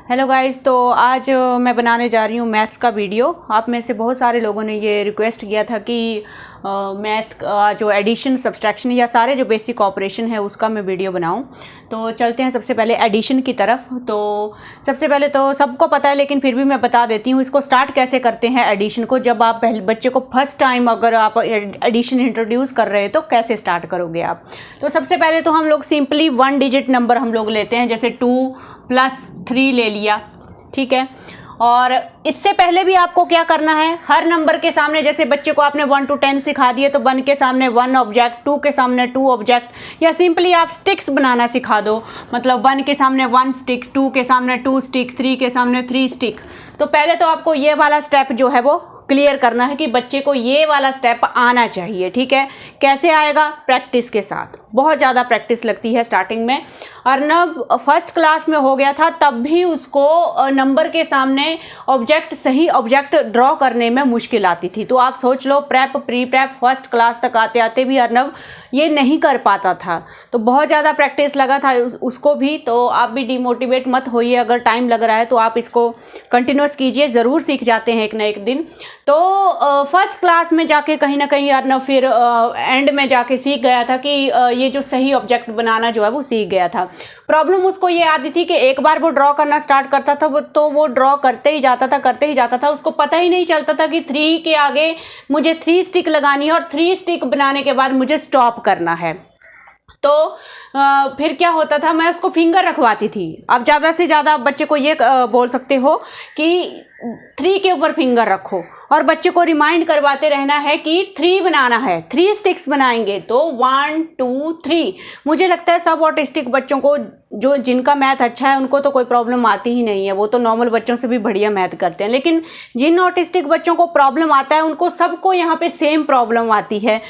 Hello guys, तो आज मैं बनाने जा रही हूँ मैथ्स का वीडियो। आप में से बहुत सारे लोगों ने ये रिक्वेस्ट किया था कि मैथ का जो एडिशन, सब्सट्रैक्शन या सारे जो बेसिक ऑपरेशन है उसका मैं वीडियो बनाऊं। तो चलते हैं सबसे पहले एडिशन की तरफ। तो सबसे पहले तो सबको पता है, लेकिन फिर भी मैं बता देती हूँ इसको स्टार्ट कैसे करते हैं एडिशन को। जब आप पहले बच्चे को फर्स्ट टाइम अगर आप एडिशन इंट्रोड्यूस कर रहे हैं तो कैसे स्टार्ट करोगे आप। तो सबसे पहले तो हम लोग सिंपली 1 डिजिट नंबर हम लोग लेते हैं, जैसे 2 + 3 ले लिया, ठीक है। और इससे पहले भी आपको क्या करना है, हर नंबर के सामने, जैसे बच्चे को आपने 1 to 10 सिखा दिए तो 1 के सामने 1 ऑब्जेक्ट, 2 के सामने 2 ऑब्जेक्ट, या सिंपली आप स्टिक्स बनाना सिखा दो। मतलब 1 के सामने 1 स्टिक, 2 के सामने 2 स्टिक, 3 के सामने 3 स्टिक। तो पहले तो आपको ये वाला स्टेप जो है वो क्लियर करना है कि बच्चे को ये वाला स्टेप आना चाहिए, ठीक है। कैसे आएगा? प्रैक्टिस के साथ। बहुत ज़्यादा प्रैक्टिस लगती है स्टार्टिंग में। अर्नब फर्स्ट क्लास में हो गया था, तब भी उसको नंबर के सामने ऑब्जेक्ट, सही ऑब्जेक्ट ड्रॉ करने में मुश्किल आती थी। तो आप सोच लो, prep, pre prep, first class तक आते आते भी अर्नब ये नहीं कर पाता था। तो बहुत ज़्यादा प्रैक्टिस लगा था उसको भी। तो आप भी डिमोटिवेट मत होइए, अगर टाइम लग रहा है तो आप इसको कंटिन्यूस कीजिए, ज़रूर सीख जाते हैं एक ना एक दिन। तो फर्स्ट क्लास में जाके कहीं ना कहीं अर्नब फिर एंड में जाके सीख गया था कि ये जो सही ऑब्जेक्ट बनाना जो है वो सीख गया था। प्रॉब्लम उसको ये आती थी कि एक बार वो ड्रॉ करना स्टार्ट करता था तो वो ड्रॉ करते ही जाता था। उसको पता ही नहीं चलता था कि 3 के आगे मुझे 3 स्टिक लगानी है और 3 स्टिक बनाने के बाद मुझे स्टॉप करना है। तो फिर क्या होता था, मैं उसको फिंगर रखवाती थी। अब ज़्यादा से ज़्यादा बच्चे को ये बोल सकते हो कि 3 के ऊपर फिंगर रखो और बच्चे को रिमाइंड करवाते रहना है कि 3 बनाना है, 3 स्टिक्स बनाएंगे। तो 1 2 3। मुझे लगता है सब ऑटिस्टिक बच्चों को, जो जिनका मैथ अच्छा है, उनको तो कोई प्रॉब्लम आती ही नहीं है। वो तो नॉर्मल बच्चों से भी बढ़िया मैथ करते हैं। लेकिन जिन ऑटिस्टिक बच्चों को प्रॉब्लम आता है उनको सबको यहाँ पे सेम प्रॉब्लम आती है।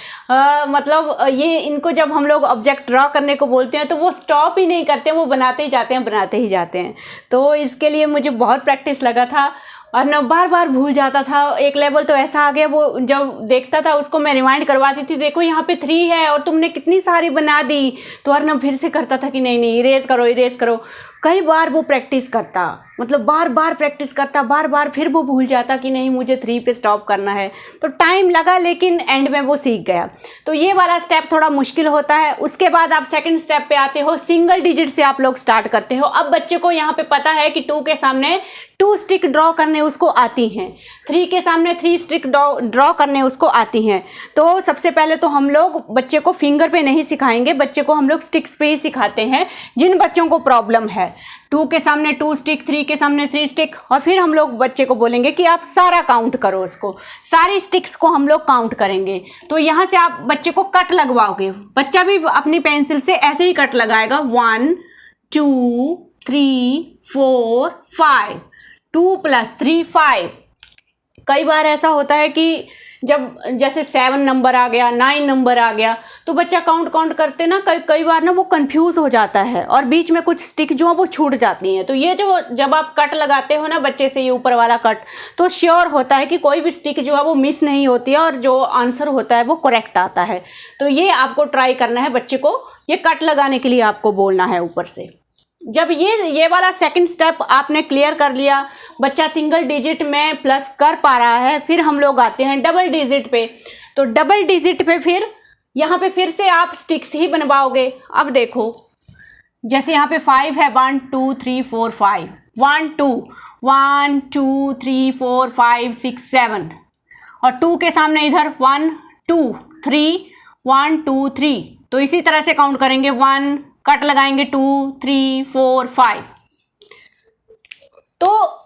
मतलब ये इनको जब हम लोग ऑब्जेक्ट ड्रॉ करने को बोलते हैं तो वो स्टॉप ही नहीं करते, वो बनाते ही जाते हैं। तो इसके लिए मुझे बहुत प्रैक्टिस लगा था और न बार बार भूल जाता था। एक लेवल तो ऐसा आ गया, वो जब देखता था उसको मैं रिमाइंड करवाती थी, देखो यहाँ पे 3 है और तुमने कितनी सारी बना दी। तो अर्नब फिर से करता था कि नहीं इरेज करो। कई बार वो प्रैक्टिस करता, मतलब बार बार प्रैक्टिस करता, बार बार फिर वो भूल जाता कि नहीं मुझे 3 पे स्टॉप करना है। तो टाइम लगा, लेकिन एंड में वो सीख गया। तो ये वाला स्टेप थोड़ा मुश्किल होता है। उसके बाद आप सेकंड स्टेप पे आते हो, सिंगल डिजिट से आप लोग स्टार्ट करते हो। अब बच्चे को यहाँ पे पता है कि 2 के सामने 2 स्टिक ड्रॉ करने उसको आती हैं, 3 के सामने 3 स्टिक ड्रॉ करने उसको आती हैं। तो सबसे पहले तो हम लोग बच्चे को फिंगर पे नहीं सिखाएंगे, बच्चे को हम लोग स्टिक्स पे ही सिखाते हैं। जिन बच्चों को प्रॉब्लम है 2 के सामने 2 स्टिक, 3 के सामने 3 स्टिक, और फिर हम लोग बच्चे को बोलेंगे कि आप सारा काउंट करो, उसको सारी स्टिक्स को हम लोग काउंट करेंगे। तो यहाँ से आप बच्चे को कट लगवाओगे। बच्चा भी अपनी पेंसिल से ऐसे ही कट लगाएगा, 1 2 3 4 5, 2 + 3 5। कई बार ऐसा होता है कि जब जैसे 7 नंबर आ गया, 9 नंबर आ गया, तो बच्चा काउंट करते ना कई बार ना वो कंफ्यूज हो जाता है और बीच में कुछ स्टिक जो है वो छूट जाती हैं। तो ये जो जब आप कट लगाते हो ना बच्चे से, ये ऊपर वाला कट, तो श्योर होता है कि कोई भी स्टिक जो है वो मिस नहीं होती है और जो आंसर होता है वो करेक्ट आता है। तो ये आपको ट्राई करना है, बच्चे को ये कट लगाने के लिए आपको बोलना है ऊपर से। जब ये वाला सेकंड स्टेप आपने क्लियर कर लिया, बच्चा सिंगल डिजिट में प्लस कर पा रहा है, फिर हम लोग आते हैं डबल डिजिट पे। तो डबल डिजिट पे फिर यहाँ पे फिर से आप स्टिक्स ही बनवाओगे। अब देखो, जैसे यहाँ पे 5 है, 1 2 3 4 5, 1 2 1 2 3 4 5 6 7, और 2 के सामने इधर 1 2 3 1 2 3। तो इसी तरह से काउंट करेंगे, 1 कट लगाएंगे, 2 3 4 5। तो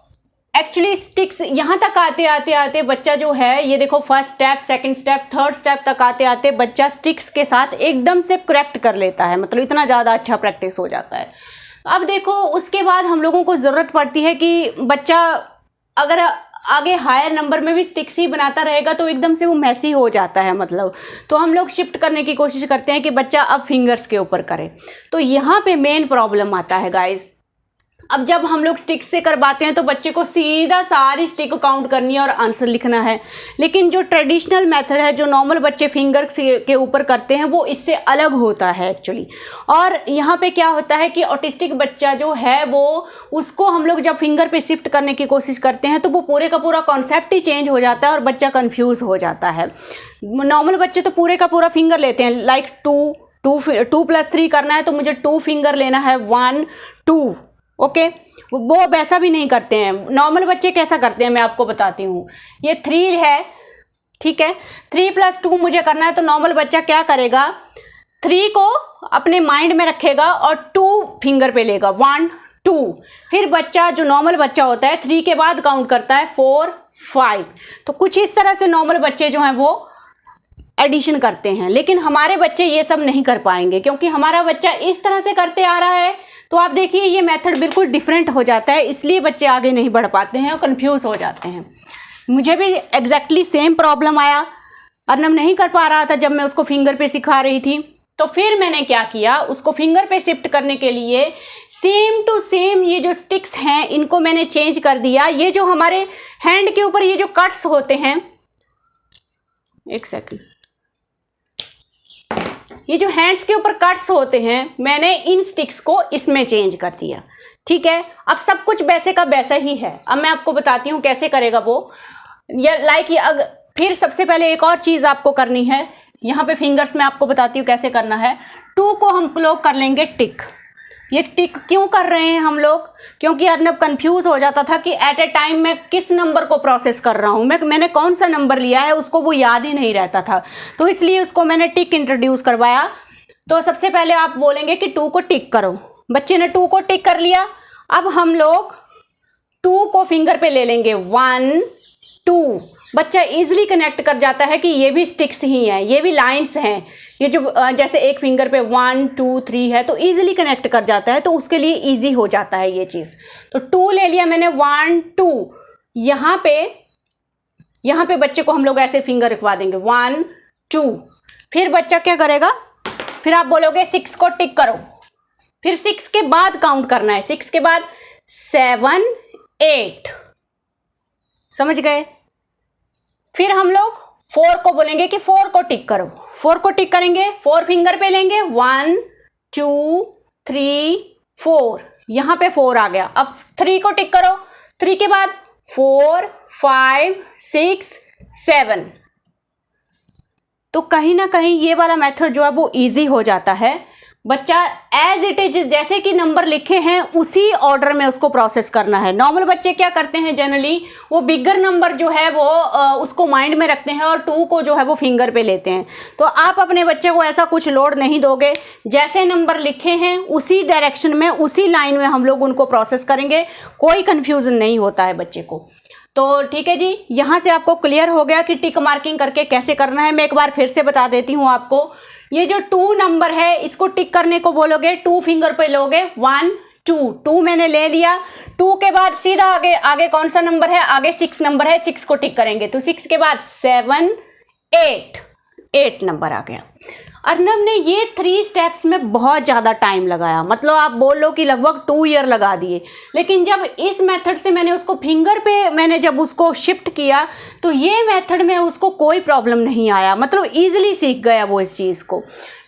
एक्चुअली स्टिक्स यहाँ तक आते बच्चा जो है, ये देखो first step, second step, third step तक आते बच्चा स्टिक्स के साथ एकदम से करेक्ट कर लेता है। मतलब इतना ज़्यादा अच्छा प्रैक्टिस हो जाता है। अब देखो, उसके बाद हम लोगों को ज़रूरत पड़ती है कि बच्चा अगर आगे हायर नंबर में भी स्टिक्स ही बनाता रहेगा तो एकदम से वो मैसी हो जाता है। मतलब तो हम लोग शिफ्ट करने की कोशिश करते हैं कि बच्चा अब फिंगर्स के ऊपर करे। तो यहाँ पे मेन प्रॉब्लम आता है गाइस। अब जब हम लोग स्टिक से करवाते हैं तो बच्चे को सीधा सारी स्टिक काउंट करनी है और आंसर लिखना है, लेकिन जो ट्रेडिशनल मेथड है, जो नॉर्मल बच्चे फिंगर के ऊपर करते हैं, वो इससे अलग होता है एक्चुअली। और यहाँ पे क्या होता है कि ऑटिस्टिक बच्चा जो है वो, उसको हम लोग जब फिंगर पे शिफ्ट करने की कोशिश करते हैं तो वो पूरे का पूरा कॉन्सेप्ट ही चेंज हो जाता है और बच्चा कन्फ्यूज़ हो जाता है। नॉर्मल बच्चे तो पूरे का पूरा फिंगर लेते हैं, लाइक 2 + 3 करना है तो मुझे 2 फिंगर लेना है, 1 2, ओके। वो वैसा भी नहीं करते हैं। नॉर्मल बच्चे कैसा करते हैं मैं आपको बताती हूँ। ये 3 है, ठीक है, 3 + 2 मुझे करना है, तो नॉर्मल बच्चा क्या करेगा, 3 को अपने माइंड में रखेगा और 2 फिंगर पे लेगा, 1 2। फिर बच्चा जो नॉर्मल बच्चा होता है 3 के बाद काउंट करता है 4 5। तो कुछ इस तरह से नॉर्मल बच्चे जो हैं वो एडिशन करते हैं, लेकिन हमारे बच्चे ये सब नहीं कर पाएंगे क्योंकि हमारा बच्चा इस तरह से करते आ रहा है। तो आप देखिए ये मेथड बिल्कुल डिफरेंट हो जाता है, इसलिए बच्चे आगे नहीं बढ़ पाते हैं और कंफ्यूज हो जाते हैं। मुझे भी एग्जैक्टली सेम प्रॉब्लम आया, अर्नब नहीं कर पा रहा था जब मैं उसको फिंगर पे सिखा रही थी। तो फिर मैंने क्या किया, उसको फिंगर पे शिफ्ट करने के लिए सेम टू सेम ये जो स्टिक्स हैं इनको मैंने चेंज कर दिया। ये जो हमारे हैंड के ऊपर ये जो कट्स होते हैं, एक सेकंड, ये जो हैंड्स के ऊपर कट्स होते हैं मैंने इन स्टिक्स को इसमें चेंज कर दिया, ठीक है। अब सब कुछ वैसे का वैसा ही है। अब मैं आपको बताती हूँ कैसे करेगा वो। फिर सबसे पहले एक और चीज़ आपको करनी है, यहाँ पे फिंगर्स में आपको बताती हूँ कैसे करना है। 2 को हम लोग कर लेंगे टिक। ये टिक क्यों कर रहे हैं हम लोग, क्योंकि अर्नब कंफ्यूज हो जाता था कि एट ए टाइम मैं किस नंबर को प्रोसेस कर रहा हूँ, मैंने कौन सा नंबर लिया है, उसको वो याद ही नहीं रहता था। तो इसलिए उसको मैंने टिक इंट्रोड्यूस करवाया। तो सबसे पहले आप बोलेंगे कि 2 को टिक करो। बच्चे ने 2 को टिक कर लिया। अब हम लोग 2 को फिंगर पे ले लेंगे, 1 2। बच्चा इजीली कनेक्ट कर जाता है कि ये भी स्टिक्स ही हैं, ये भी लाइंस हैं। ये जो जैसे एक फिंगर पे 1 2 3 है तो इजीली कनेक्ट कर जाता है, तो उसके लिए इजी हो जाता है ये चीज़। तो 2 ले लिया मैंने, 1 2। यहाँ पे बच्चे को हम लोग ऐसे फिंगर रखवा देंगे, 1 2। फिर बच्चा क्या करेगा, फिर आप बोलोगे 6 को टिक करो। फिर 6 के बाद काउंट करना है, 6 के बाद 7 8, समझ गए। फिर हम लोग 4 को बोलेंगे कि 4 को टिक करो। 4 को टिक करेंगे, 4 फिंगर पे लेंगे, 1 2 3 4। यहाँ पे 4 आ गया। अब 3 को टिक करो, 3 के बाद 4 5 6 7। तो कहीं ना कहीं ये वाला मेथड जो है वो इजी हो जाता है। बच्चा एज इट इज जैसे कि नंबर लिखे हैं उसी ऑर्डर में उसको प्रोसेस करना है। नॉर्मल बच्चे क्या करते हैं, जनरली वो बिगर नंबर जो है वो उसको माइंड में रखते हैं और 2 को जो है वो फिंगर पे लेते हैं। तो आप अपने बच्चे को ऐसा कुछ लोड नहीं दोगे, जैसे नंबर लिखे हैं उसी डायरेक्शन में, उसी लाइन में हम लोग उनको प्रोसेस करेंगे, कोई कन्फ्यूज़न नहीं होता है बच्चे को। तो ठीक है जी, यहाँ से आपको क्लियर हो गया कि टिक मार्किंग करके कैसे करना है। मैं एक बार फिर से बता देती हूँ आपको। ये जो 2 नंबर है इसको टिक करने को बोलोगे, 2 फिंगर पे लोगे, 1 2 मैंने ले लिया। 2 के बाद सीधा आगे कौन सा नंबर है, आगे 6 नंबर है, 6 को टिक करेंगे। तो 6 के बाद 7 8 नंबर आ गया। अर्नब ने ये 3 स्टेप्स में बहुत ज़्यादा टाइम लगाया, मतलब आप बोल लो कि लगभग 2 ईयर लगा दिए। लेकिन जब इस मेथड से मैंने उसको फिंगर पे जब उसको शिफ्ट किया तो ये मेथड में उसको कोई प्रॉब्लम नहीं आया, मतलब ईजिली सीख गया वो इस चीज़ को।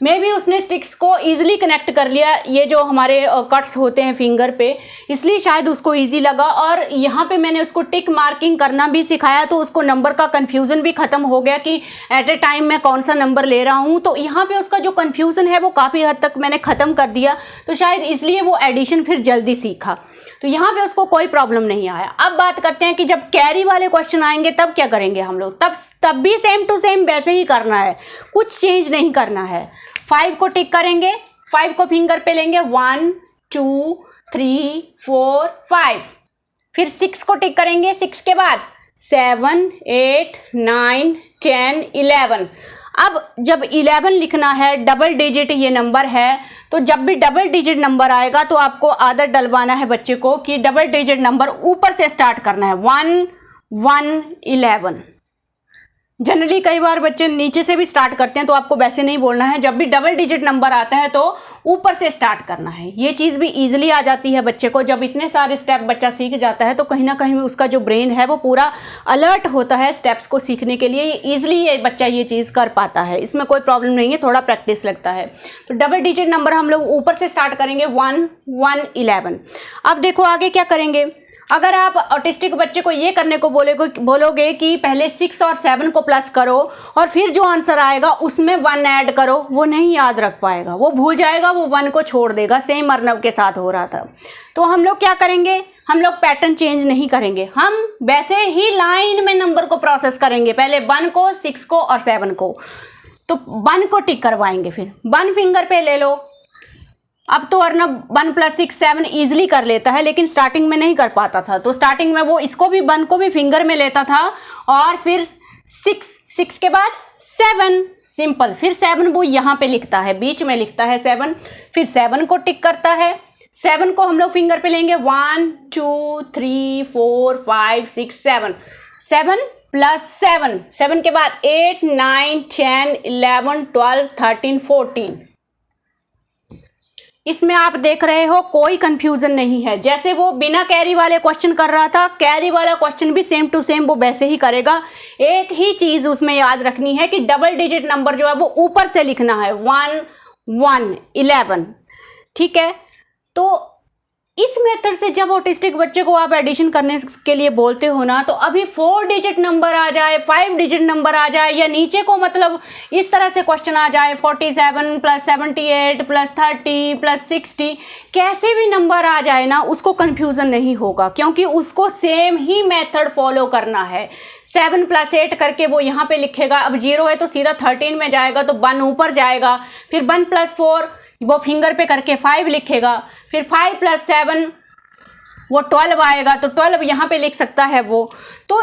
मे भी उसने स्टिक्स को ईजिली कनेक्ट कर लिया, ये जो हमारे कट्स होते हैं फिंगर पे, इसलिए शायद उसको ईजी लगा। और यहाँ पे मैंने उसको टिक मार्किंग करना भी सिखाया तो उसको नंबर का कन्फ्यूज़न भी ख़त्म हो गया कि एट ए टाइम मैं कौन सा नंबर ले रहा हूँ। तो यहाँ पे उसका जो कन्फ्यूज़न है वो काफ़ी हद तक मैंने ख़त्म कर दिया, तो शायद इसलिए वो एडिशन फिर जल्दी सीखा। तो यहाँ पे उसको कोई प्रॉब्लम नहीं आया। अब बात करते हैं कि जब कैरी वाले क्वेश्चन आएंगे तब क्या करेंगे हम लोग। तब भी सेम टू सेम वैसे ही करना है, कुछ चेंज नहीं करना है। 5 को टिक करेंगे, 5 को फिंगर पे लेंगे, 1 2 3 4 5। फिर 6 को टिक करेंगे, 6 के बाद 7 8 9 10 11। अब जब 11 लिखना है, डबल डिजिट ये नंबर है, तो जब भी डबल डिजिट नंबर आएगा तो आपको आदत डलवाना है बच्चे को कि डबल डिजिट नंबर ऊपर से स्टार्ट करना है, 1 1 11। जनरली कई बार बच्चे नीचे से भी स्टार्ट करते हैं, तो आपको वैसे नहीं बोलना है। जब भी डबल डिजिट नंबर आता है तो ऊपर से स्टार्ट करना है। ये चीज़ भी ईजिली आ जाती है बच्चे को। जब इतने सारे स्टेप बच्चा सीख जाता है तो कहीं ना कहीं उसका जो ब्रेन है वो पूरा अलर्ट होता है स्टेप्स को सीखने के लिए। ईजिली ये बच्चा ये चीज़ कर पाता है, इसमें कोई प्रॉब्लम नहीं है, थोड़ा प्रैक्टिस लगता है। तो डबल डिजिट नंबर हम लोग ऊपर से स्टार्ट करेंगे 1, 1, 11। अब देखो आगे क्या करेंगे। अगर आप ऑटिस्टिक बच्चे को ये करने को बोलोगे कि पहले 6 और 7 को प्लस करो और फिर जो आंसर आएगा उसमें 1 ऐड करो, वो नहीं याद रख पाएगा, वो भूल जाएगा, वो 1 को छोड़ देगा। सेम अर्नब के साथ हो रहा था। तो हम लोग क्या करेंगे, हम लोग पैटर्न चेंज नहीं करेंगे, हम वैसे ही लाइन में नंबर को प्रोसेस करेंगे। पहले 1 को, 6 को और 7 को। तो 1 को टिक करवाएंगे, फिर 1 फिंगर पे ले लो। अब तो अर्नब 1 + 6 7 ईजिली कर लेता है, लेकिन स्टार्टिंग में नहीं कर पाता था। तो स्टार्टिंग में वो इसको भी 1 को भी फिंगर में लेता था और फिर 6 के बाद 7, सिंपल। फिर 7 वो यहाँ पे लिखता है, बीच में लिखता है 7, फिर 7 को टिक करता है। 7 को हम लोग फिंगर पे लेंगे 1 2 3 4 5 6 7, 7 + 7, 7 के बाद 8 9 10 11 12 13 14। इसमें आप देख रहे हो कोई कंफ्यूजन नहीं है। जैसे वो बिना कैरी वाले क्वेश्चन कर रहा था, कैरी वाला क्वेश्चन भी सेम टू सेम वो वैसे ही करेगा। एक ही चीज उसमें याद रखनी है कि डबल डिजिट नंबर जो है वो ऊपर से लिखना है, 1 1 11, ठीक है। तो इस मेथड से जब ऑटिस्टिक बच्चे को आप एडिशन करने के लिए बोलते हो ना, तो अभी 4 डिजिट नंबर आ जाए, 5 डिजिट नंबर आ जाए, या नीचे को मतलब इस तरह से क्वेश्चन आ जाए 47 + 78 + 30 + 60, कैसे भी नंबर आ जाए ना, उसको कंफ्यूजन नहीं होगा, क्योंकि उसको सेम ही मेथड फॉलो करना है। 7 + 8 करके वो यहाँ पे लिखेगा। अब 0 है तो सीधा 13 में जाएगा, तो 1 ऊपर जाएगा। फिर 1 + 4 वो फिंगर पे करके 5 लिखेगा। फिर 5 + 7 वो 12 आएगा, तो 12 यहाँ पे लिख सकता है वो। तो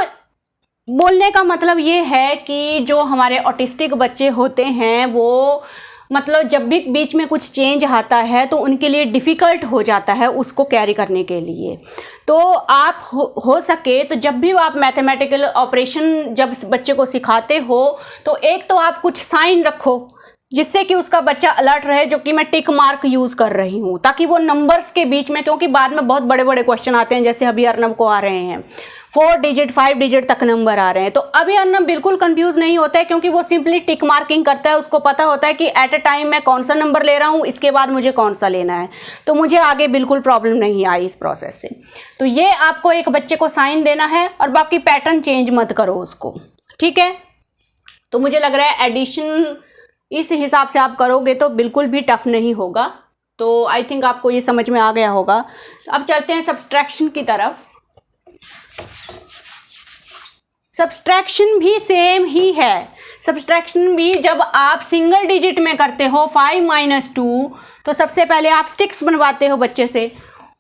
बोलने का मतलब ये है कि जो हमारे ऑटिस्टिक बच्चे होते हैं वो मतलब जब भी बीच में कुछ चेंज आता है तो उनके लिए डिफ़िकल्ट हो जाता है उसको कैरी करने के लिए। तो आप हो सके तो जब भी आप मैथमेटिकल ऑपरेशन जब बच्चे को सिखाते हो तो एक तो आप कुछ साइन रखो जिससे कि उसका बच्चा अलर्ट रहे, जो कि मैं टिक मार्क यूज़ कर रही हूँ, ताकि वो नंबर्स के बीच में, क्योंकि बाद में बहुत बड़े बड़े क्वेश्चन आते हैं, जैसे अभी अर्नब को आ रहे हैं 4 डिजिट 5 डिजिट तक नंबर आ रहे हैं। तो अभी अर्नब बिल्कुल कंफ्यूज नहीं होता है, क्योंकि वो सिंपली टिक मार्किंग करता है। उसको पता होता है कि एट अ टाइम मैं कौन सा नंबर ले रहा हूँ, इसके बाद मुझे कौन सा लेना है। तो मुझे आगे बिल्कुल प्रॉब्लम नहीं आई इस प्रोसेस से। तो ये आपको एक बच्चे को साइन देना है और बाकी पैटर्न चेंज मत करो उसको, ठीक है। तो मुझे लग रहा है एडिशन इस हिसाब से आप करोगे तो बिल्कुल भी टफ नहीं होगा। तो आई थिंक आपको ये समझ में आ गया होगा। अब चलते हैं सब्सट्रैक्शन की तरफ। सब्सट्रैक्शन भी सेम ही है। सब्सट्रैक्शन भी जब आप सिंगल डिजिट में करते हो 5 - 2, तो सबसे पहले आप स्टिक्स बनवाते हो बच्चे से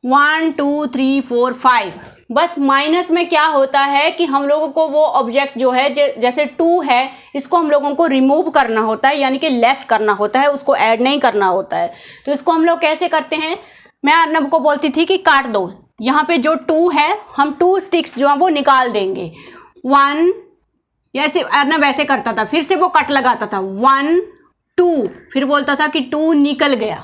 1 2 3 4 5। बस माइनस में क्या होता है कि हम लोगों को वो ऑब्जेक्ट जो है जैसे 2 है, इसको हम लोगों को रिमूव करना होता है, यानी कि लेस करना होता है, उसको ऐड नहीं करना होता है। तो इसको हम लोग कैसे करते हैं, मैं अर्नब को बोलती थी कि काट दो, यहाँ पे जो 2 है हम 2 स्टिक्स जो है वो निकाल देंगे। 1, ऐसे अर्नब ऐसे करता था, फिर से वो कट लगाता था 1 2, फिर बोलता था कि 2 निकल गया।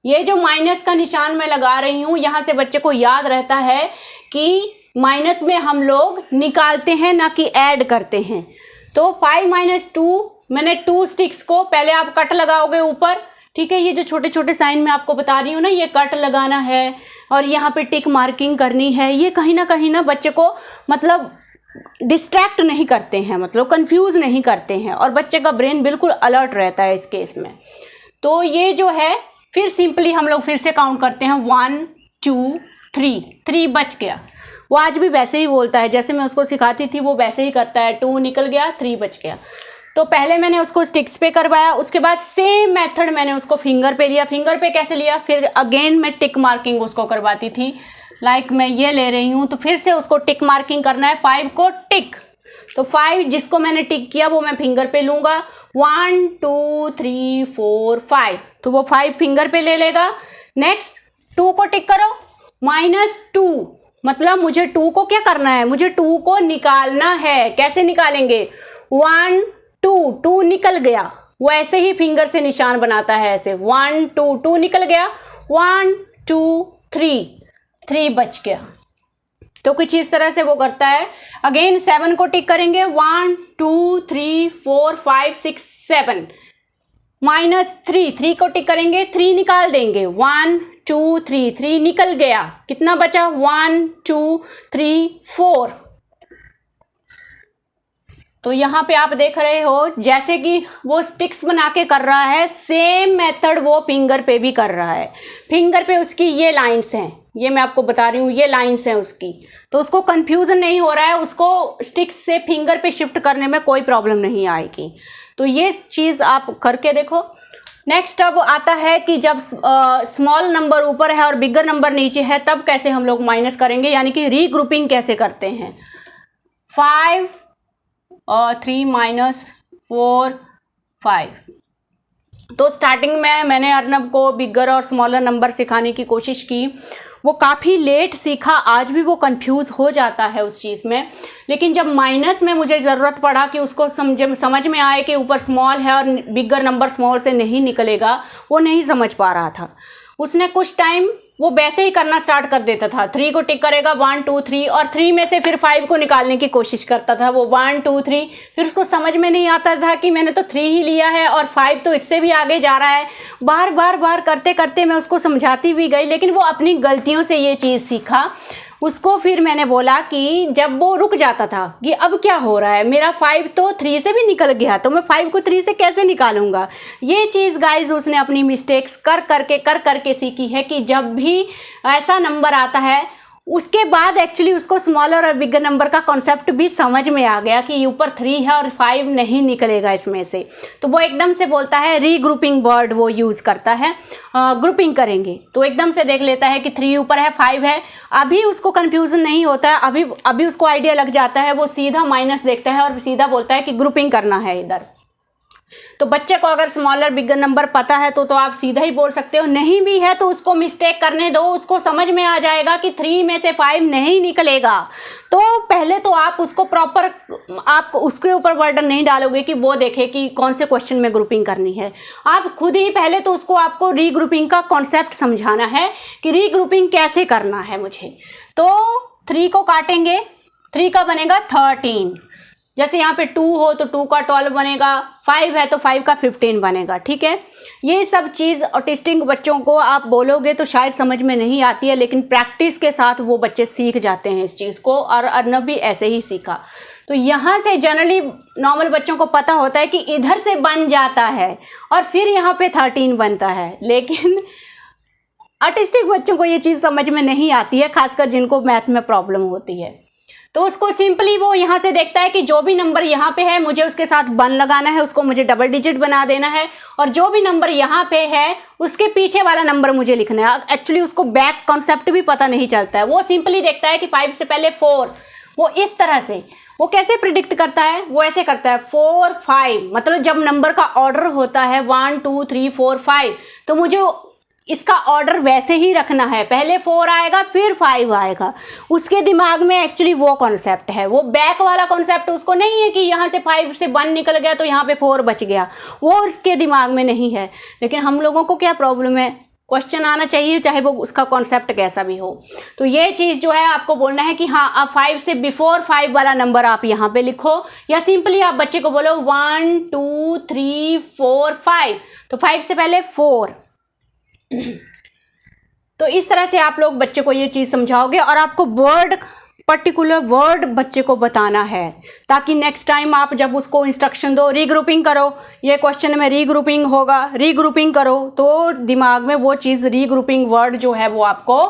ये जो माइनस का निशान मैं लगा रही हूँ, यहाँ से बच्चे को याद रहता है कि माइनस में हम लोग निकालते हैं ना कि ऐड करते हैं। तो 5 - 2, मैंने 2 स्टिक्स को पहले आप कट लगाओगे ऊपर, ठीक है। ये जो छोटे छोटे साइन मैं आपको बता रही हूँ ना, ये कट लगाना है और यहाँ पे टिक मार्किंग करनी है। ये कहीं ना बच्चे को मतलब डिस्ट्रैक्ट नहीं करते हैं, मतलब कंफ्यूज नहीं करते हैं, और बच्चे का ब्रेन बिल्कुल अलर्ट रहता है इस केस में। तो ये जो है फिर सिंपली हम लोग फिर से काउंट करते हैं 1 2 3 बच गया। वो आज भी वैसे ही बोलता है, जैसे मैं उसको सिखाती थी वो वैसे ही करता है। 2 निकल गया, 3 बच गया। तो पहले मैंने उसको स्टिक्स पे करवाया, उसके बाद सेम मेथड मैंने उसको फिंगर पे लिया। फिंगर पे कैसे लिया, फिर अगेन मैं टिक मार्किंग उसको करवाती थी। लाइक मैं ये ले रही हूँ, तो फिर से उसको टिक मार्किंग करना है, 5 को टिक। तो 5 जिसको मैंने टिक किया वो मैं फिंगर पे लूँगा, 1 2 3 4 5, तो वो 5 फिंगर पे ले लेगा। नेक्स्ट 2 को टिक करो, -2, मतलब मुझे 2 को क्या करना है, मुझे 2 को निकालना है। कैसे निकालेंगे, 1 2 2 निकल गया, वो ऐसे ही फिंगर से निशान बनाता है, ऐसे 1 2 2 निकल गया, 1 2 3 3 बच गया। तो कुछ इस तरह से वो करता है। अगेन 7 को टिक करेंगे, 1 2 3 4 5 6 7 -3 3 को टिक करेंगे, 3 निकाल देंगे, 1 2 3 3 निकल गया, कितना बचा 1 2 3 4। तो यहाँ पे आप देख रहे हो जैसे कि वो स्टिक्स बना के कर रहा है, सेम मेथड वो फिंगर पे भी कर रहा है। फिंगर पे उसकी ये लाइंस हैं, ये मैं आपको बता रही हूँ, ये लाइंस हैं उसकी, तो उसको कंफ्यूजन नहीं हो रहा है, उसको स्टिक्स से फिंगर पे शिफ्ट करने में कोई प्रॉब्लम नहीं आएगी। तो ये चीज़ आप करके देखो। नेक्स्ट अब आता है कि जब स्मॉल नंबर ऊपर है और बिगर नंबर नीचे है, तब कैसे हम लोग माइनस करेंगे, यानी कि रीग्रुपिंग कैसे करते हैं। 5 और 3 -4 5। तो स्टार्टिंग में मैंने अर्नब को बिगर और स्मॉलर नंबर सिखाने की कोशिश की, वो काफ़ी लेट सीखा, आज भी वो कंफ्यूज हो जाता है उस चीज़ में। लेकिन जब माइनस में मुझे ज़रूरत पड़ा कि उसको समझ में आए कि ऊपर स्मॉल है और बिगर नंबर स्मॉल से नहीं निकलेगा, वो नहीं समझ पा रहा था। उसने कुछ टाइम वो वैसे ही करना स्टार्ट कर देता था, 3 को टिक करेगा 1 2 3 और 3 में से फिर 5 को निकालने की कोशिश करता था, वो 1 2 3, फिर उसको समझ में नहीं आता था कि मैंने तो 3 ही लिया है और 5 तो इससे भी आगे जा रहा है। बार बार करते करते मैं उसको समझाती भी गई, लेकिन वो अपनी गलतियों से ये चीज़ सीखा। उसको फिर मैंने बोला कि जब वो रुक जाता था कि अब क्या हो रहा है, मेरा 5 तो 3 से भी निकल गया, तो मैं 5 को 3 से कैसे निकालूंगा। ये चीज़ गाइज उसने अपनी मिस्टेक्स कर करके सीखी है कि जब भी ऐसा नंबर आता है, उसके बाद एक्चुअली उसको स्मॉलर और बिगर नंबर का कॉन्सेप्ट भी समझ में आ गया कि ऊपर 3 है और 5 नहीं निकलेगा इसमें से। तो वो एकदम से बोलता है, रीग्रुपिंग वर्ड वो यूज़ करता है, ग्रुपिंग करेंगे तो एकदम से देख लेता है कि 3 ऊपर है 5 है। अभी उसको कन्फ्यूज़न नहीं होता है, अभी उसको आइडिया लग जाता है, वो सीधा माइनस देखता है और सीधा बोलता है कि ग्रुपिंग करना है इधर। तो बच्चे को अगर स्मॉलर बिगर नंबर पता है तो आप सीधा ही बोल सकते हो, नहीं भी है तो उसको मिस्टेक करने दो, उसको समझ में आ जाएगा कि 3 में से 5 नहीं निकलेगा। तो पहले तो आप उसको प्रॉपर, आप उसके ऊपर बर्डन नहीं डालोगे कि वो देखे कि कौन से क्वेश्चन में ग्रुपिंग करनी है। आप खुद ही पहले तो उसको, आपको रीग्रुपिंग का कॉन्सेप्ट समझाना है कि रीग्रुपिंग कैसे करना है मुझे। तो 3 को काटेंगे, 3 का बनेगा 13, जैसे यहाँ पे 2 हो तो 2 का 12 बनेगा, 5 है तो 5 का 15 बनेगा, ठीक है। ये सब चीज़ ऑटिस्टिक बच्चों को आप बोलोगे तो शायद समझ में नहीं आती है, लेकिन प्रैक्टिस के साथ वो बच्चे सीख जाते हैं इस चीज़ को, और अर्नब भी ऐसे ही सीखा। तो यहाँ से जनरली नॉर्मल बच्चों को पता होता है कि इधर से बन जाता है और फिर यहाँ पे 13 बनता है, लेकिन ऑटिस्टिक बच्चों को ये चीज़ समझ में नहीं आती है, खासकर जिनको मैथ में प्रॉब्लम होती है। तो उसको सिंपली वो यहाँ से देखता है कि जो भी नंबर यहाँ पे है मुझे उसके साथ 1 लगाना है, उसको मुझे डबल डिजिट बना देना है, और जो भी नंबर यहाँ पे है उसके पीछे वाला नंबर मुझे लिखना है। एक्चुअली उसको बैक कॉन्सेप्ट भी पता नहीं चलता है, वो सिंपली देखता है कि 5 से पहले 4, वो इस तरह से, वो कैसे प्रिडिक्ट करता है, वो ऐसे करता है 4 5, मतलब जब नंबर का ऑर्डर होता है 1 2 3 4 5, तो मुझे इसका ऑर्डर वैसे ही रखना है, पहले 4 आएगा फिर 5 आएगा। उसके दिमाग में एक्चुअली वो कॉन्सेप्ट है, वो बैक वाला कॉन्सेप्ट उसको नहीं है कि यहाँ से 5 से 1 निकल गया तो यहाँ पे 4 बच गया, वो उसके दिमाग में नहीं है। लेकिन हम लोगों को क्या प्रॉब्लम है, क्वेश्चन आना चाहिए चाहे वो उसका कॉन्सेप्ट कैसा भी हो। तो ये चीज़ जो है आपको बोलना है कि हाँ, आप 5 से बिफोर 5 वाला नंबर आप यहाँ पे लिखो, या सिंपली आप बच्चे को बोलो 1 2 3 4 5, तो 5 से पहले 4। तो इस तरह से आप लोग बच्चे को ये चीज़ समझाओगे, और आपको पर्टिकुलर वर्ड बच्चे को बताना है, ताकि नेक्स्ट टाइम आप जब उसको इंस्ट्रक्शन दो, रीग्रुपिंग करो, ये क्वेश्चन में रीग्रुपिंग होगा, रीग्रुपिंग करो, तो दिमाग में वो चीज़, रीग्रुपिंग वर्ड जो है वो आपको,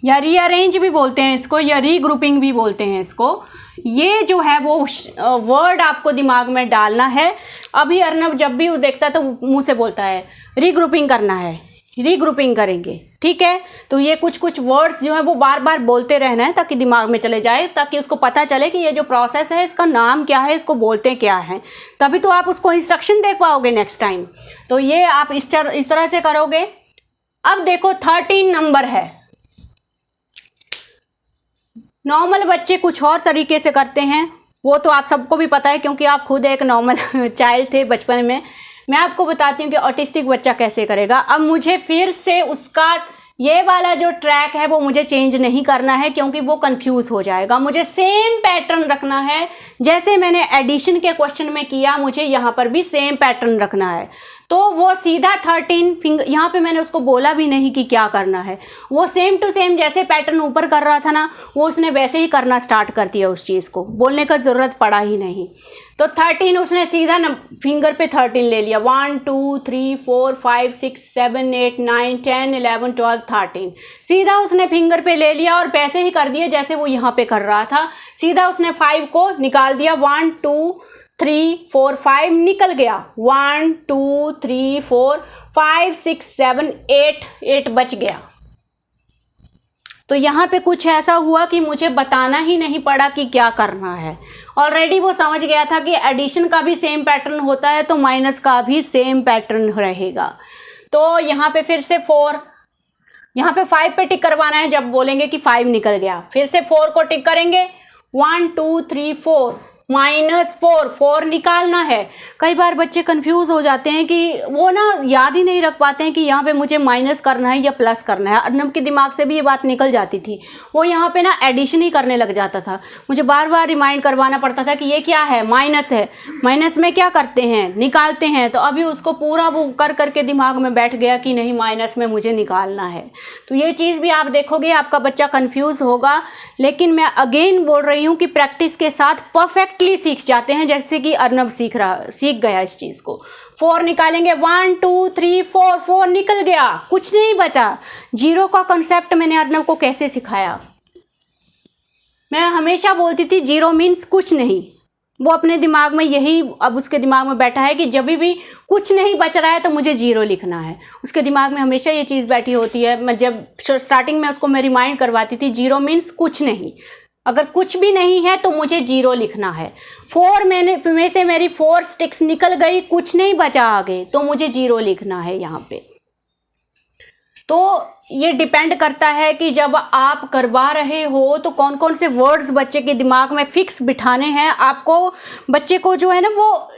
या रीअरेंज भी बोलते हैं इसको, या रीग्रुपिंग भी बोलते हैं इसको, ये जो है वो वर्ड आपको दिमाग में डालना है। अभी अर्नब जब भी वो देखता है तो मुंह से बोलता है रीग्रुपिंग करना है, रीग्रुपिंग करेंगे, ठीक है। तो ये कुछ वर्ड्स जो है वो बार बार बोलते रहना है ताकि दिमाग में चले जाए, ताकि उसको पता चले कि ये जो प्रोसेस है इसका नाम क्या है, इसको बोलते क्या है, तभी तो आप उसको इंस्ट्रक्शन दे पाओगे नेक्स्ट टाइम। तो ये आप इस तरह से करोगे। अब देखो 13 नंबर है, नॉर्मल बच्चे कुछ और तरीके से करते हैं, वो तो आप सबको भी पता है क्योंकि आप खुद एक नॉर्मल चाइल्ड थे बचपन में। मैं आपको बताती हूँ कि ऑटिस्टिक बच्चा कैसे करेगा। अब मुझे फिर से उसका ये वाला जो ट्रैक है वो मुझे चेंज नहीं करना है क्योंकि वो कंफ्यूज हो जाएगा। मुझे सेम पैटर्न रखना है जैसे मैंने एडिशन के क्वेश्चन में किया, मुझे यहाँ पर भी सेम पैटर्न रखना है। तो वो सीधा 13 फिंगर, यहाँ पे मैंने उसको बोला भी नहीं कि क्या करना है, वो सेम टू सेम जैसे पैटर्न ऊपर कर रहा था ना, वो उसने वैसे ही करना स्टार्ट कर दिया। उस चीज़ को बोलने का ज़रूरत पड़ा ही नहीं। तो 13 उसने सीधा फिंगर पे 13 ले लिया। 1 2 3 4 5 6 7 8 9 10 11 12 13 सीधा उसने फिंगर पे ले लिया और वैसे ही कर दिया जैसे वो यहाँ पे कर रहा था। सीधा उसने 5 को निकाल दिया। 1 2 3 4 5 निकल गया। 1 2 3 4 5 6 7 8 बच गया। तो यहाँ पे कुछ ऐसा हुआ कि मुझे बताना ही नहीं पड़ा कि क्या करना है। ऑलरेडी वो समझ गया था कि एडिशन का भी सेम पैटर्न होता है तो माइनस का भी सेम पैटर्न रहेगा। तो यहाँ पे फिर से 4, यहाँ पे 5 पे टिक करवाना है। जब बोलेंगे कि 5 निकल गया, फिर से 4 को टिक करेंगे। 1 2 3 4 -4 निकालना है। कई बार बच्चे कंफ्यूज हो जाते हैं कि वो ना याद ही नहीं रख पाते हैं कि यहाँ पे मुझे माइनस करना है या प्लस करना है। अर्नब के दिमाग से भी ये बात निकल जाती थी। वो यहाँ पे ना एडिशन ही करने लग जाता था। मुझे बार बार रिमाइंड करवाना पड़ता था कि ये क्या है, माइनस है, माइनस में क्या करते हैं, निकालते हैं। तो अभी उसको पूरा वो कर करके दिमाग में बैठ गया कि नहीं, माइनस में मुझे निकालना है। तो ये चीज़ भी आप देखोगे, आपका बच्चा कंफ्यूज होगा। लेकिन मैं अगेन बोल रही हूँ कि प्रैक्टिस के साथ परफेक्टली सीख जाते हैं, जैसे कि अर्नब सीख गया इस चीज़ को। 4 निकालेंगे। 1 2 3 4 निकल गया, कुछ नहीं बचा। जीरो का कॉन्सेप्ट मैंने अर्नब को कैसे सिखाया। मैं हमेशा बोलती थी जीरो मीन्स कुछ नहीं। वो अपने दिमाग में यही अब उसके दिमाग में बैठा है कि जब भी कुछ नहीं बच रहा है तो मुझे जीरो लिखना है। उसके दिमाग में हमेशा ये चीज़ बैठी होती है। मैं जब स्टार्टिंग में उसको मैं रिमाइंड करवाती थी, जीरो मीन्स कुछ नहीं, अगर कुछ भी नहीं है तो मुझे जीरो लिखना है। 4 में से मेरी 4 स्टिक्स निकल गई, कुछ नहीं बचा आगे, तो मुझे जीरो लिखना है यहाँ पे। तो ये डिपेंड करता है कि जब आप करवा रहे हो तो कौन कौन से वर्ड्स बच्चे के दिमाग में फिक्स बिठाने हैं। आपको बच्चे को जो है ना, वो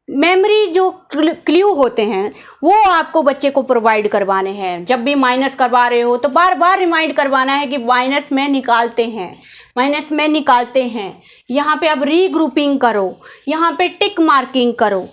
मेमोरी जो क्ल्यू होते हैं वो आपको बच्चे को प्रोवाइड करवाने हैं। जब भी माइनस करवा रहे हो तो बार बार रिमाइंड करवाना है कि माइनस में निकालते हैं, माइनस में निकालते हैं। यहाँ पे आप रीग्रुपिंग करो, यहाँ पे टिक मार्किंग करो।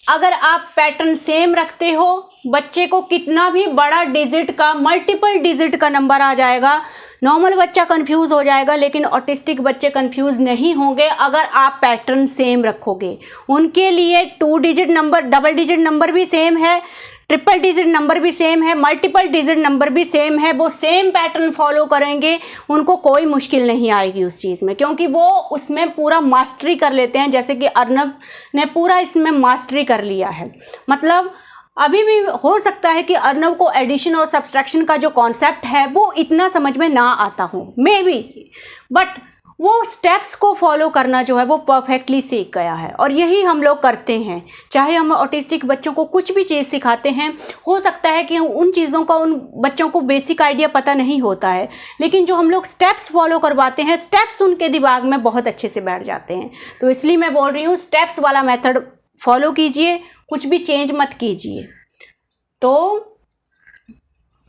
अगर आप पैटर्न सेम रखते हो, बच्चे को कितना भी बड़ा डिजिट का, मल्टीपल डिजिट का नंबर आ जाएगा, नॉर्मल बच्चा कंफ्यूज हो जाएगा, लेकिन ऑटिस्टिक बच्चे कंफ्यूज नहीं होंगे अगर आप पैटर्न सेम रखोगे। उनके लिए 2 digit number, double digit number भी सेम है, ट्रिपल डिजिट नंबर भी सेम है, मल्टीपल डिजिट नंबर भी सेम है। वो सेम पैटर्न फॉलो करेंगे, उनको कोई मुश्किल नहीं आएगी उस चीज़ में, क्योंकि वो उसमें पूरा मास्टरी कर लेते हैं। जैसे कि अर्नब ने पूरा इसमें मास्टरी कर लिया है। मतलब अभी भी हो सकता है कि अर्नब को एडिशन और सब्सट्रैक्शन का जो कॉन्सेप्ट है वो इतना समझ में ना आता हो, मे बी, बट वो स्टेप्स को फॉलो करना जो है वो परफेक्टली सीख गया है। और यही हम लोग करते हैं, चाहे हम ऑटिस्टिक बच्चों को कुछ भी चीज़ सिखाते हैं। हो सकता है कि उन चीज़ों का उन बच्चों को बेसिक आइडिया पता नहीं होता है, लेकिन जो हम लोग स्टेप्स फॉलो करवाते हैं, स्टेप्स उनके दिमाग में बहुत अच्छे से बैठ जाते हैं। तो इसलिए मैं बोल रही हूँ, स्टेप्स वाला मेथड फॉलो कीजिए, कुछ भी चेंज मत कीजिए। तो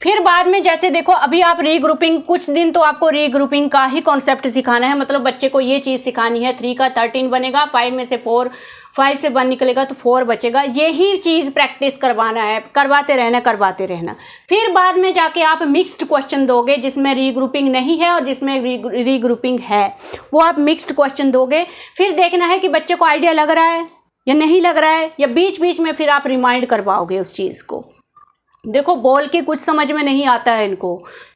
फिर बाद में जैसे देखो, अभी आप रीग्रुपिंग, कुछ दिन तो आपको रीग्रुपिंग का ही कॉन्सेप्ट सिखाना है। मतलब बच्चे को ये चीज़ सिखानी है, 3 का 13 बनेगा, 5 में से 4, 5 से 1 निकलेगा तो 4 बचेगा। यही चीज़ प्रैक्टिस करवाना है, करवाते रहना। फिर बाद में जाके आप मिक्स्ड क्वेश्चन दोगे जिसमें रीग्रुपिंग नहीं है और जिसमें रीग्रुपिंग है, वो आप मिक्स्ड क्वेश्चन दोगे। फिर देखना है कि बच्चे को आइडिया लग रहा है या नहीं लग रहा है, या बीच बीच में फिर आप रिमाइंड करवाओगे उस चीज़ को। देखो, बोल के कुछ समझ में नहीं आता है इनको।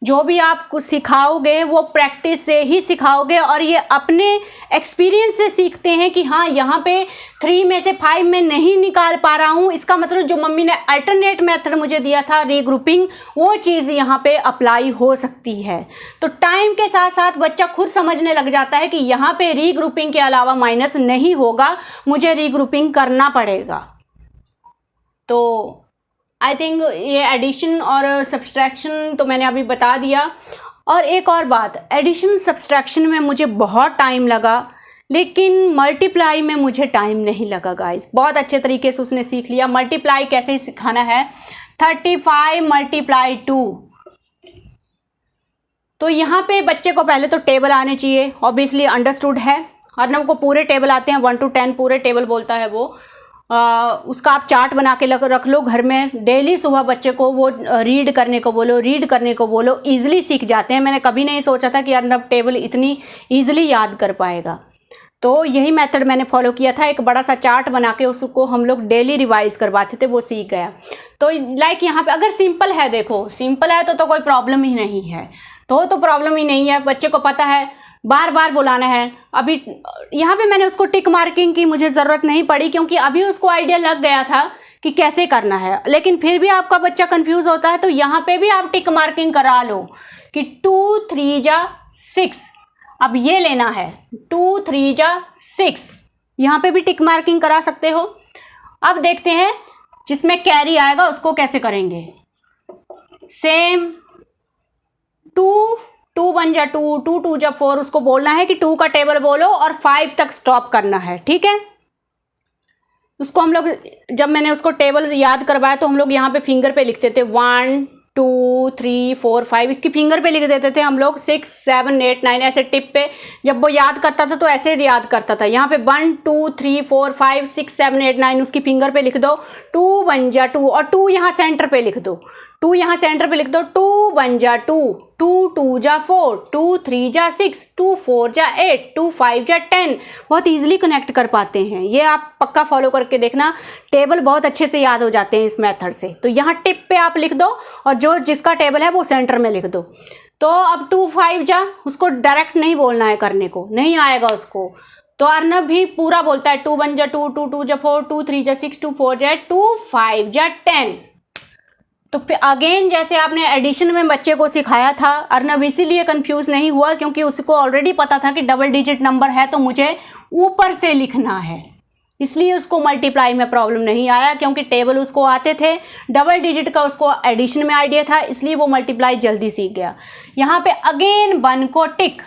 जो भी आप कुछ सिखाओगे वो प्रैक्टिस से ही सिखाओगे, और ये अपने एक्सपीरियंस से सीखते हैं कि हाँ, यहाँ पे 3 में से 5 में नहीं निकाल पा रहा हूँ, इसका मतलब जो मम्मी ने अल्टरनेट मेथड मुझे दिया था रीग्रुपिंग, वो चीज़ यहाँ पे अप्लाई हो सकती है। तो टाइम के साथ साथ बच्चा खुद समझने लग जाता है कि यहाँ पे रीग्रुपिंग के अलावा माइनस नहीं होगा, मुझे रीग्रुपिंग करना पड़ेगा। तो आई थिंक ये एडिशन और सब्सट्रैक्शन तो मैंने अभी बता दिया। और एक और बात, एडिशन सब्सट्रैक्शन में मुझे बहुत टाइम लगा, लेकिन मल्टीप्लाई में मुझे टाइम नहीं लगा गाइस, बहुत अच्छे तरीके से उसने सीख लिया। मल्टीप्लाई कैसे सिखाना है, 35 मल्टीप्लाई 2। तो यहाँ पे बच्चे को पहले तो टेबल आने चाहिए, ऑब्वियसली अंडरस्टूड है। अर्नव को पूरे टेबल आते हैं, 1 to 10 पूरे टेबल बोलता है वो। उसका आप चार्ट बना के रख लो घर में। डेली सुबह बच्चे को वो रीड करने को बोलो, रीड करने को बोलो, ईजिली सीख जाते हैं। मैंने कभी नहीं सोचा था कि अर्नव टेबल इतनी ईजिली याद कर पाएगा। तो यही मेथड मैंने फॉलो किया था, एक बड़ा सा चार्ट बना के उसको हम लोग डेली रिवाइज करवाते थे, वो सीख गया। तो लाइक यहाँ पे अगर सिंपल है, देखो सिंपल है तो कोई प्रॉब्लम ही नहीं है, तो प्रॉब्लम ही नहीं है। बच्चे को पता है बार बार बुलाना है। अभी यहाँ पे मैंने उसको टिक मार्किंग की मुझे ज़रूरत नहीं पड़ी, क्योंकि अभी उसको आइडिया लग गया था कि कैसे करना है। लेकिन फिर भी आपका बच्चा कंफ्यूज होता है, तो यहाँ पे भी आप टिक मार्किंग करा लो कि 2 3 जा 6। अब ये लेना है 2 3 जा 6, यहाँ पे भी टिक मार्किंग करा सकते हो। अब देखते हैं जिसमें कैरी आएगा उसको कैसे करेंगे। सेम 2 2 1 जा 2, 2 2 जा 4, उसको बोलना है कि 2 का टेबल बोलो और 5 तक स्टॉप करना है, ठीक है। उसको हम लोग, जब मैंने उसको टेबल याद करवाया तो हम लोग यहाँ पे फिंगर पे लिखते थे 1 2 3 4 5, इसकी फिंगर पे लिख देते थे हम लोग 6 7 8 9 ऐसे टिप पे। जब वो याद करता था तो ऐसे याद करता था। यहाँ पे 1 2 3 4 5 6 7 8 9 उसकी फिंगर पे लिख दो। 2 1 जा 2 और 2 यहाँ सेंटर पे लिख दो, 2 यहाँ सेंटर पे लिख दो। 2 1 जा 2, 2 2 जा 4, 2 3 जा 6, 2 4 जा 8, 2 5 जा 10। बहुत ईजिली कनेक्ट कर पाते हैं, ये आप पक्का फॉलो करके देखना, टेबल बहुत अच्छे से याद हो जाते हैं इस मेथड से। तो यहाँ टिप पे आप लिख दो और जो जिसका टेबल है वो सेंटर में लिख दो। तो अब 2 5 जा, उसको डायरेक्ट नहीं बोलना है, करने को नहीं आएगा उसको। तो अर्नव भी पूरा बोलता है 2 1 जा 2, 2 2 जा 4, 2 3 जा 6, 2 4 जा 8, 2 5 जा 10। तो फिर अगेन जैसे आपने एडिशन में बच्चे को सिखाया था, अर्नव इसीलिए कंफ्यूज नहीं हुआ क्योंकि उसको ऑलरेडी पता था कि डबल डिजिट नंबर है तो मुझे ऊपर से लिखना है, इसलिए उसको मल्टीप्लाई में प्रॉब्लम नहीं आया, क्योंकि टेबल उसको आते थे। डबल डिजिट का उसको एडिशन में आइडिया था, इसलिए वो मल्टीप्लाई जल्दी सीख गया। यहाँ पे अगेन 1 को टिक।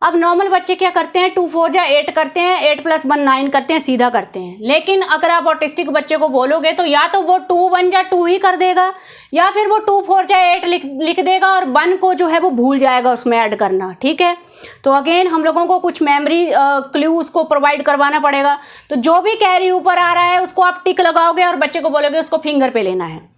अब नॉर्मल बच्चे क्या करते हैं, 2 4 जा 8 करते हैं, 8 + 1 9 करते हैं, सीधा करते हैं। लेकिन अगर आप ऑटिस्टिक बच्चे को बोलोगे तो या तो वो 2 1 जा 2 ही कर देगा, या फिर वो 2 4 जा 8 लिख देगा और 1 को जो है वो भूल जाएगा उसमें ऐड करना, ठीक है। तो अगेन हम लोगों को कुछ मेमोरी क्लू उसको प्रोवाइड करवाना पड़ेगा। तो जो भी कैरी ऊपर आ रहा है उसको आप टिक लगाओगे और बच्चे को बोलोगे उसको फिंगर पे लेना है।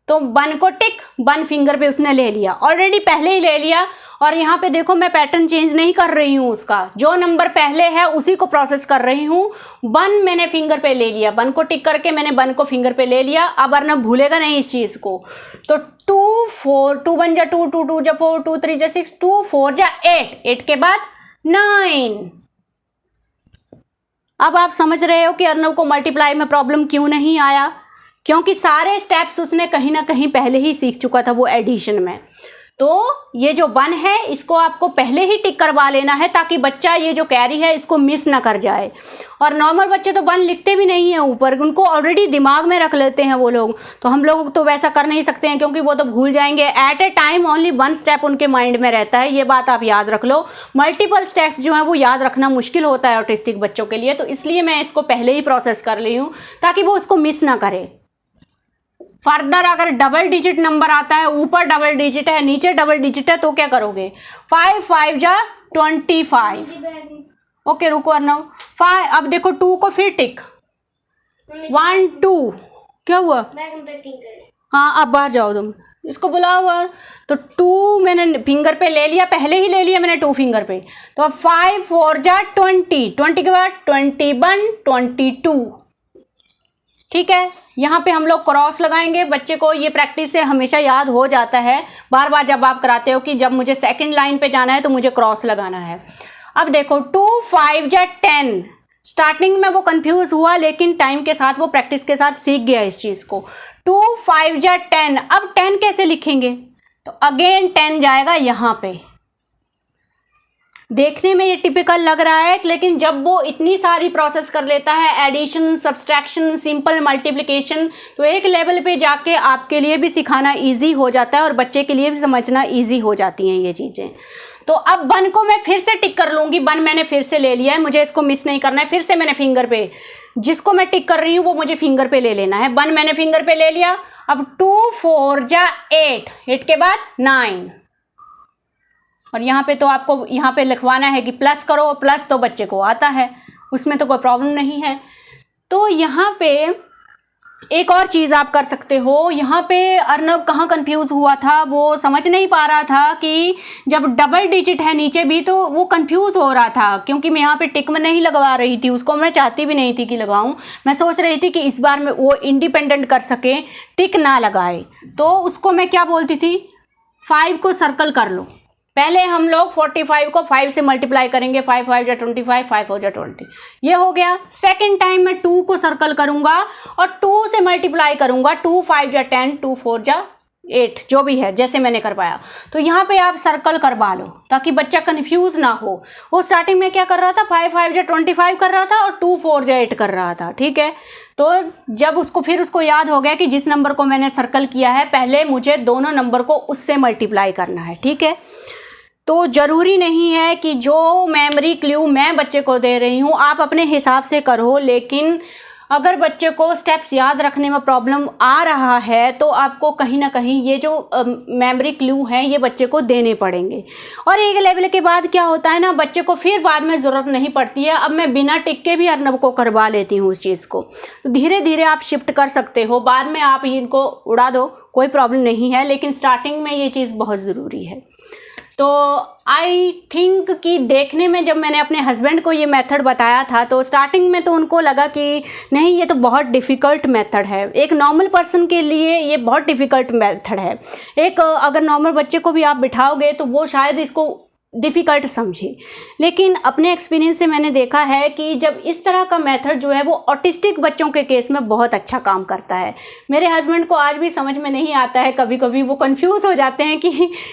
तो 1 को टिक, 1 फिंगर पे उसने ले लिया, ऑलरेडी पहले ही ले लिया। और यहाँ पे देखो मैं पैटर्न चेंज नहीं कर रही हूँ, उसका जो नंबर पहले है उसी को प्रोसेस कर रही हूँ। 1 मैंने फिंगर पे ले लिया, 1 को टिक करके मैंने 1 को फिंगर पे ले लिया। अब अर्नव भूलेगा नहीं इस चीज़ को। तो 2 4, 2 1 जा 2, 2 2 जा 4, 2 3 जा 6, 2 4 जा 8, 8 के बाद 9। अब आप समझ रहे हो कि अर्नव को मल्टीप्लाई में प्रॉब्लम क्यों नहीं आया, क्योंकि सारे स्टेप्स उसने कहीं ना कहीं पहले ही सीख चुका था वो एडिशन में। तो ये जो 1 है इसको आपको पहले ही टिक करवा लेना है ताकि बच्चा ये जो कैरी है इसको मिस ना कर जाए। और नॉर्मल बच्चे तो 1 लिखते भी नहीं है ऊपर, उनको ऑलरेडी दिमाग में रख लेते हैं वो लोग। तो हम लोग तो वैसा कर नहीं सकते हैं क्योंकि वो तो भूल जाएंगे। At a time only 1 step उनके माइंड में रहता है, ये बात आप याद रख लो। मल्टीपल स्टेप्स जो है वो याद रखना मुश्किल होता है ऑटिस्टिक बच्चों के लिए, तो इसलिए मैं इसको पहले ही प्रोसेस कर ली हूँ ताकि वो उसको मिस ना करे। फर्दर अगर डबल डिजिट नंबर आता है, ऊपर डबल डिजिट है नीचे डबल डिजिट है, तो क्या करोगे, 5 5 जा 25। ओके रुको अर्नव, 5। अब देखो 2 को फिर टिक, 1 2 क्या हुआ, हाँ अब बाहर जाओ तुम, इसको बुलाओ बाहर। तो 2 मैंने फिंगर पे ले लिया, पहले ही ले लिया मैंने 2 फिंगर पे। तो अब 5 4 जा 20, 20 के बाद 21 22, ठीक है। यहाँ पे हम लोग क्रॉस लगाएंगे, बच्चे को ये प्रैक्टिस से हमेशा याद हो जाता है बार बार जब आप कराते हो कि जब मुझे सेकंड लाइन पे जाना है तो मुझे क्रॉस लगाना है। अब देखो 2 5 जा 10, स्टार्टिंग में वो कंफ्यूज हुआ लेकिन टाइम के साथ वो प्रैक्टिस के साथ सीख गया इस चीज़ को। 2 5 जा 10, अब 10 कैसे लिखेंगे, तो अगेन 10 जाएगा यहाँ पे, देखने में ये टिपिकल लग रहा है, लेकिन जब वो इतनी सारी प्रोसेस कर लेता है, एडिशन, सब्सट्रैक्शन, सिंपल मल्टीप्लिकेशन, तो एक लेवल पे जाके आपके लिए भी सिखाना इजी हो जाता है और बच्चे के लिए भी समझना इजी हो जाती हैं ये चीज़ें। तो अब 1 को मैं फिर से टिक कर लूँगी, 1 मैंने फिर से ले लिया है, मुझे इसको मिस नहीं करना है। फिर से मैंने फिंगर पे, जिसको मैं टिक कर रही हूँ वो मुझे फिंगर पे ले लेना है। 1 मैंने फिंगर पे ले लिया। अब 2 4 जा 8, 8 के बाद 9, और यहाँ पे तो आपको यहाँ पे लिखवाना है कि प्लस करो, प्लस तो बच्चे को आता है, उसमें तो कोई प्रॉब्लम नहीं है। तो यहाँ पे एक और चीज़ आप कर सकते हो। यहाँ पे अर्नब कहाँ कंफ्यूज हुआ था, वो समझ नहीं पा रहा था कि जब डबल डिजिट है नीचे भी, तो वो कंफ्यूज हो रहा था, क्योंकि मैं यहाँ पे टिक में नहीं लगवा रही थी, उसको मैं चाहती भी नहीं थी कि लगाऊं। मैं सोच रही थी कि इस बार में वो इंडिपेंडेंट कर सके, टिक ना लगाए। तो उसको मैं क्या बोलती थी, 5 को सर्कल कर लो। पहले हम लोग 45 को 5 से मल्टीप्लाई करेंगे, 5 5 जा 25, 5 हो जा 20, ये हो गया। सेकंड टाइम मैं 2 को सर्कल करूंगा और 2 से मल्टीप्लाई करूंगा, 2 5 जा 10, 2 4 जा 8, जो भी है जैसे मैंने करवाया। तो यहाँ पे आप सर्कल करवा लो ताकि बच्चा कंफ्यूज ना हो। वो स्टार्टिंग में क्या कर रहा था, 5 5 जा 25 कर रहा था और 2 4 जा 8 कर रहा था, ठीक है। तो जब उसको याद हो गया कि जिस नंबर को मैंने सर्कल किया है, पहले मुझे दोनों नंबर को उससे मल्टीप्लाई करना है, ठीक है। तो ज़रूरी नहीं है कि जो मेमोरी क्लू मैं बच्चे को दे रही हूँ आप अपने हिसाब से करो, लेकिन अगर बच्चे को स्टेप्स याद रखने में प्रॉब्लम आ रहा है तो आपको कहीं ना कहीं ये जो मेमोरी क्लू हैं ये बच्चे को देने पड़ेंगे। और एक लेवल के बाद क्या होता है ना, बच्चे को फिर बाद में ज़रूरत नहीं पड़ती है। अब मैं बिना टिक के भी अर्नब को करवा लेती हूँ उस चीज़ को। तो धीरे धीरे आप शिफ्ट कर सकते हो, बाद में आप इनको उड़ा दो, कोई प्रॉब्लम नहीं है, लेकिन स्टार्टिंग में ये चीज़ बहुत ज़रूरी है। तो आई थिंक कि देखने में जब मैंने अपने हस्बैंड को ये मेथड बताया था तो स्टार्टिंग में तो उनको लगा कि नहीं ये तो बहुत डिफ़िकल्ट मेथड है, एक नॉर्मल पर्सन के लिए ये बहुत डिफ़िकल्ट मेथड है। एक अगर नॉर्मल बच्चे को भी आप बिठाओगे तो वो शायद इसको डिफ़िकल्ट समझे, लेकिन अपने एक्सपीरियंस से मैंने देखा है कि जब इस तरह का मेथड जो है वो ऑटिस्टिक बच्चों के केस में बहुत अच्छा काम करता है। मेरे हस्बैंड को आज भी समझ में नहीं आता है, कभी कभी वो कंफ्यूज हो जाते हैं कि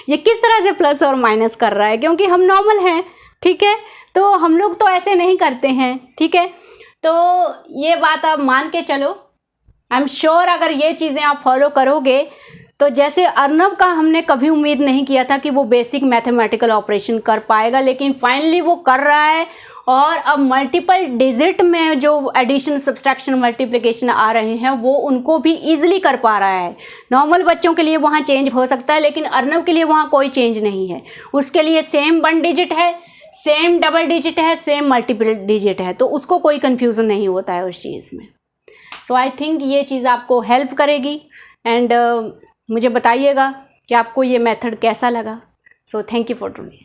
ये किस तरह से प्लस और माइनस कर रहा है, क्योंकि हम नॉर्मल हैं, ठीक है, तो हम लोग तो ऐसे नहीं करते हैं, ठीक है। तो ये बात आप मान के चलो, आई एम श्योर अगर ये चीज़ें आप फॉलो करोगे तो जैसे अर्नब का हमने कभी उम्मीद नहीं किया था कि वो बेसिक मैथमेटिकल ऑपरेशन कर पाएगा, लेकिन फाइनली वो कर रहा है। और अब मल्टीपल डिजिट में जो एडिशन, सब्सट्रैक्शन, मल्टीप्लिकेशन आ रहे हैं वो उनको भी ईजिली कर पा रहा है। नॉर्मल बच्चों के लिए वहाँ चेंज हो सकता है, लेकिन अर्नब के लिए वहाँ कोई चेंज नहीं है। उसके लिए सेम 1 डिजिट है, सेम डबल डिजिट है, सेम मल्टीपल डिजिट है, तो उसको कोई कन्फ्यूज़न नहीं होता है उस चीज़ में। सो आई थिंक ये चीज़ आपको हेल्प करेगी एंड मुझे बताइएगा कि आपको ये मेथड कैसा लगा। So thank you for today.